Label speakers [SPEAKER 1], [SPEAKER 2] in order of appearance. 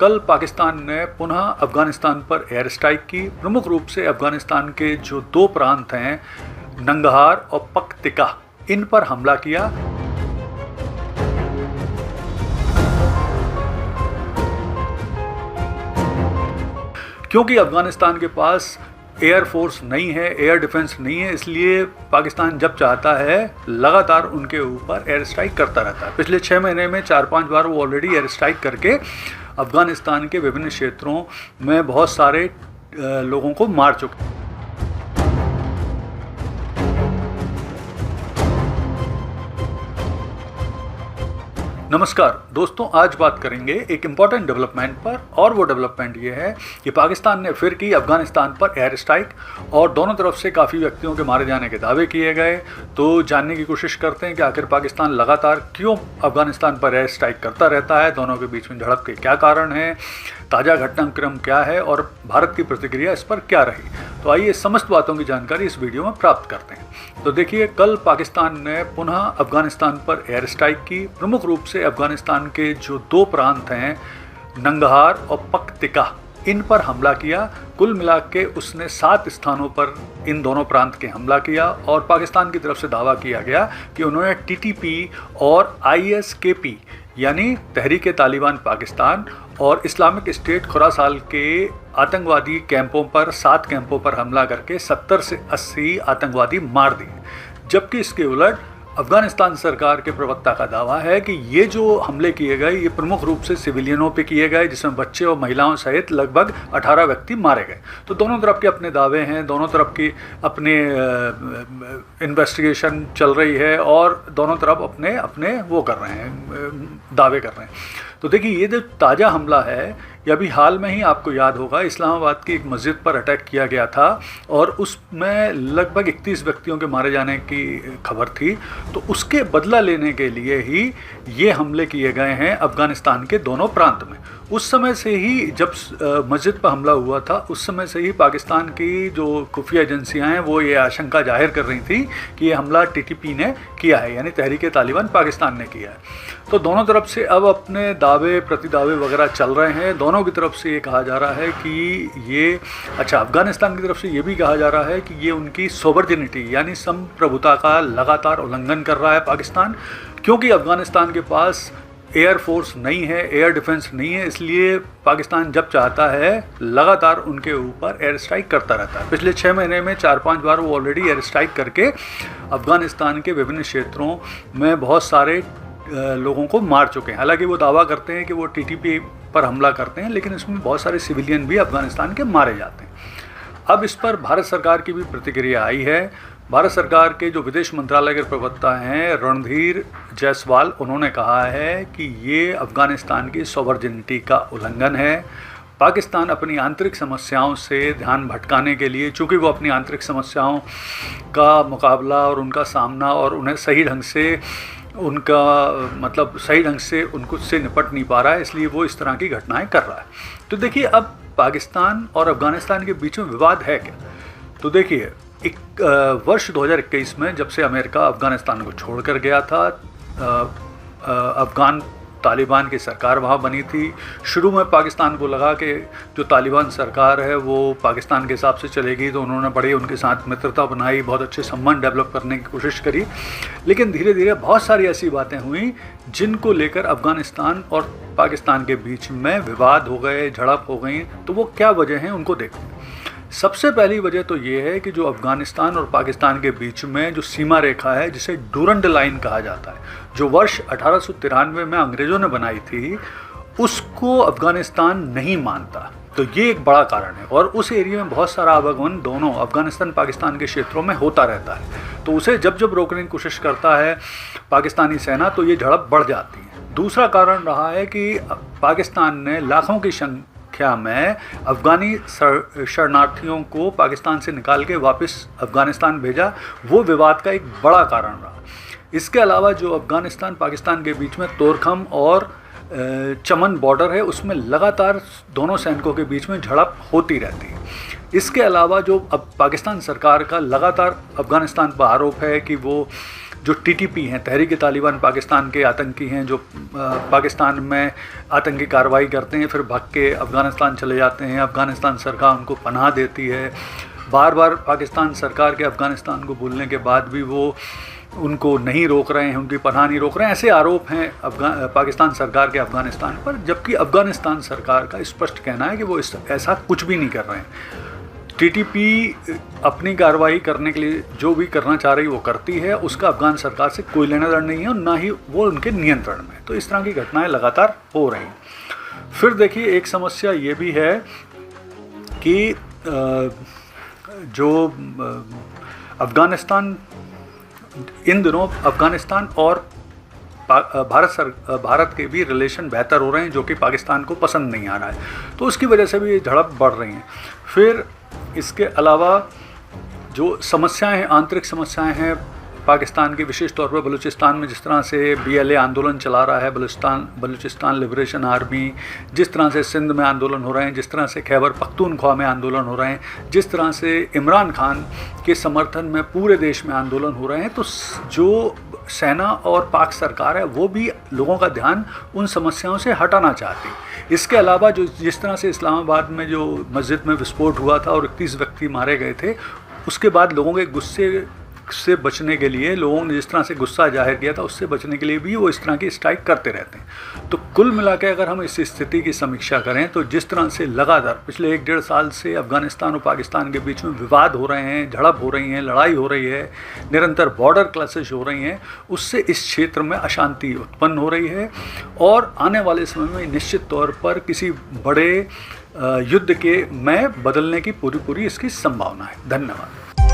[SPEAKER 1] कल पाकिस्तान ने पुनः अफगानिस्तान पर एयर स्ट्राइक की। प्रमुख रूप से अफगानिस्तान के जो दो प्रांत हैं, नंगहार और पख्तिका, इन पर हमला किया। क्योंकि अफगानिस्तान के पास एयर फोर्स नहीं है, एयर डिफेंस नहीं है, इसलिए पाकिस्तान जब चाहता है लगातार उनके ऊपर एयर स्ट्राइक करता रहता है। पिछले 6 महीने में 4-5 बार वो ऑलरेडी एयर स्ट्राइक करके अफगानिस्तान के विभिन्न क्षेत्रों में बहुत सारे लोगों को मार चुके हैं। नमस्कार दोस्तों, आज बात करेंगे एक इम्पॉर्टेंट डेवलपमेंट पर, और वो डेवलपमेंट ये है कि पाकिस्तान ने फिर की अफगानिस्तान पर एयर स्ट्राइक और दोनों तरफ से काफ़ी व्यक्तियों के मारे जाने के दावे किए गए। तो जानने की कोशिश करते हैं कि आखिर पाकिस्तान लगातार क्यों अफगानिस्तान पर एयर स्ट्राइक करता रहता है, दोनों के बीच में झड़प के क्या कारण हैं, ताज़ा घटनाक्रम क्या है और भारत की प्रतिक्रिया इस पर क्या रही। तो आइए समस्त बातों की जानकारी इस वीडियो में प्राप्त करते हैं। तो देखिए, कल पाकिस्तान ने पुनः अफगानिस्तान पर एयर स्ट्राइक की। प्रमुख रूप से अफगानिस्तान के जो दो प्रांत हैं, नंगहार और पख्तिका, इन पर हमला किया। कुल मिला के उसने 7 स्थानों पर इन दोनों प्रांत के हमला किया और पाकिस्तान की तरफ से दावा किया गया कि उन्होंने टीटीपी और ISKP यानी तहरीक-ए-तालिबान पाकिस्तान और इस्लामिक स्टेट खुरासान के आतंकवादी कैंपों पर, 7 कैंपों पर हमला करके 70 से 80 आतंकवादी मार दिए। जबकि इसके उलट अफगानिस्तान सरकार के प्रवक्ता का दावा है कि ये जो हमले किए गए, ये प्रमुख रूप से सिविलियनों पे किए गए, जिसमें बच्चे और महिलाओं सहित लगभग 18 व्यक्ति मारे गए। तो दोनों तरफ के अपने दावे हैं, दोनों तरफ की अपने इन्वेस्टिगेशन चल रही है और दोनों तरफ अपने अपने वो कर रहे हैं, दावे कर रहे हैं। तो देखिए, ये जो ताज़ा हमला है, ये अभी हाल में ही आपको याद होगा, इस्लामाबाद की एक मस्जिद पर अटैक किया गया था और उसमें लगभग 31 व्यक्तियों के मारे जाने की खबर थी। तो उसके बदला लेने के लिए ही ये हमले किए गए हैं अफगानिस्तान के दोनों प्रांत में। उस समय से ही, जब मस्जिद पर हमला हुआ था, उस समय से ही पाकिस्तान की जो खुफिया एजेंसियां हैं वो ये आशंका जाहिर कर रही थी कि ये हमला टीटीपी ने किया है, यानी तहरीक-ए-तालिबान पाकिस्तान ने किया है। तो दोनों तरफ से अब अपने दावे प्रतिदावे वगैरह चल रहे हैं। दोनों की तरफ से ये कहा जा रहा है कि ये अफगानिस्तान की तरफ से ये भी कहा जा रहा है कि ये उनकी सोवर्जिनिटी यानी संप्रभुता का लगातार उल्लंघन कर रहा है पाकिस्तान, क्योंकि अफगानिस्तान के पास एयर फोर्स नहीं है, एयर डिफेंस नहीं है, इसलिए पाकिस्तान जब चाहता है लगातार उनके ऊपर एयर स्ट्राइक करता रहता है। पिछले 6 महीने में 4-5 बार वो ऑलरेडी एयर स्ट्राइक करके अफगानिस्तान के विभिन्न क्षेत्रों में बहुत सारे लोगों को मार चुके हैं। हालांकि वो दावा करते हैं कि वो टीटीपी पर हमला करते हैं, लेकिन इसमें बहुत सारे सिविलियन भी अफगानिस्तान के मारे जाते हैं। अब इस पर भारत सरकार की भी प्रतिक्रिया आई है। भारत सरकार के जो विदेश मंत्रालय के प्रवक्ता हैं रणधीर जायसवाल, उन्होंने कहा है कि ये अफगानिस्तान की सॉवरेनिटी का उल्लंघन है। पाकिस्तान अपनी आंतरिक समस्याओं से ध्यान भटकाने के लिए, चूँकि वो अपनी आंतरिक समस्याओं का मुकाबला और उनका सामना और उन्हें सही ढंग से उनको से निपट नहीं पा रहा है, इसलिए वो इस तरह की घटनाएं कर रहा है। तो देखिए, अब पाकिस्तान और अफगानिस्तान के बीच में विवाद है क्या? तो देखिए, वर्ष 2021 में जब से अमेरिका अफगानिस्तान को छोड़कर गया था, अफगान तालिबान की सरकार वहाँ बनी थी। शुरू में पाकिस्तान को लगा कि जो तालिबान सरकार है वो पाकिस्तान के हिसाब से चलेगी, तो उन्होंने बड़ी उनके साथ मित्रता बनाई, बहुत अच्छे संबंध डेवलप करने की कोशिश करी। लेकिन धीरे धीरे बहुत सारी ऐसी बातें हुई जिनको लेकर अफगानिस्तान और पाकिस्तान के बीच में विवाद हो गए, झड़प हो गई। तो वो क्या वजह हैं, उनको देखते हैं। सबसे पहली वजह तो ये है कि जो अफगानिस्तान और पाकिस्तान के बीच में जो सीमा रेखा है, जिसे डूरंड लाइन कहा जाता है, जो वर्ष 1893 में अंग्रेज़ों ने बनाई थी, उसको अफगानिस्तान नहीं मानता। तो ये एक बड़ा कारण है और उस एरिया में बहुत सारा आवागमन दोनों अफगानिस्तान पाकिस्तान के क्षेत्रों में होता रहता है। तो उसे जब जब रोकने की कोशिश करता है पाकिस्तानी सेना, तो ये झड़प बढ़ जाती है। दूसरा कारण रहा है कि पाकिस्तान ने लाखों की संख्या में अफगानी शरणार्थियों को पाकिस्तान से निकाल के वापस अफगानिस्तान भेजा। वो विवाद का एक बड़ा कारण रहा। इसके अलावा जो अफगानिस्तान पाकिस्तान के बीच में तोरखम और चमन बॉर्डर है, उसमें लगातार दोनों सैनिकों के बीच में झड़प होती रहती है। इसके अलावा जो अब पाकिस्तान सरकार का लगातार अफगानिस्तान पर आरोप है कि वो जो टीटीपी हैं, तहरीक तालिबान पाकिस्तान के आतंकी हैं, जो पाकिस्तान में आतंकी कार्रवाई करते हैं, फिर भाग के अफ़गानिस्तान चले जाते हैं, अफ़गानिस्तान सरकार उनको पनाह देती है, बार बार पाकिस्तान सरकार के अफ़गानिस्तान को बोलने के बाद भी वो उनको नहीं रोक रहे हैं, उनकी पनाह नहीं रोक रहे हैं, ऐसे आरोप हैं पाकिस्तान सरकार के अफ़गानिस्तान पर, जबकि अफ़गानिस्तान सरकार का स्पष्ट कहना है कि वो ऐसा कुछ भी नहीं कर रहे हैं। टीटीपी अपनी कार्रवाई करने के लिए जो भी करना चाह रही वो करती है, उसका अफ़गान सरकार से कोई लेना देना नहीं है और ना ही वो उनके नियंत्रण में। तो इस तरह की घटनाएं लगातार हो रही हैं। फिर देखिए एक समस्या ये भी है कि जो अफ़गानिस्तान, इन दिनों अफ़गानिस्तान और भारत के भी रिलेशन बेहतर हो रहे हैं, जो कि पाकिस्तान को पसंद नहीं आ रहा है, तो उसकी वजह से भी ये झड़प बढ़ रही हैं। फिर इसके अलावा जो समस्याएं हैं, आंतरिक समस्याएं हैं पाकिस्तान की, विशेष तौर पर बलूचिस्तान में जिस तरह से BLA आंदोलन चला रहा है, बलूचिस्तान लिबरेशन आर्मी, जिस तरह से सिंध में आंदोलन हो रहे हैं, जिस तरह से खैबर पख्तूनख्वा में आंदोलन हो रहे हैं, जिस तरह से इमरान खान के समर्थन में पूरे देश में आंदोलन हो रहे हैं, तो जो सेना और पाक सरकार है वो भी लोगों का ध्यान उन समस्याओं से हटाना चाहती। इसके अलावा जो जिस तरह से इस्लामाबाद में जो मस्जिद में विस्फोट हुआ था और 31 व्यक्ति मारे गए थे, उसके बाद लोगों के गुस्से से बचने के लिए, लोगों ने जिस तरह से गुस्सा जाहिर किया था उससे बचने के लिए भी वो इस तरह की स्ट्राइक करते रहते हैं। तो कुल मिला के अगर हम इस स्थिति की समीक्षा करें तो जिस तरह से लगातार पिछले 1-1.5 साल से अफ़गानिस्तान और पाकिस्तान के बीच में विवाद हो रहे हैं, झड़प हो रही हैं, लड़ाई हो रही है, निरंतर बॉर्डर क्लैशेस हो रही हैं, उससे इस क्षेत्र में अशांति उत्पन्न हो रही है और आने वाले समय में निश्चित तौर पर किसी बड़े युद्ध के में बदलने की पूरी इसकी संभावना है। धन्यवाद।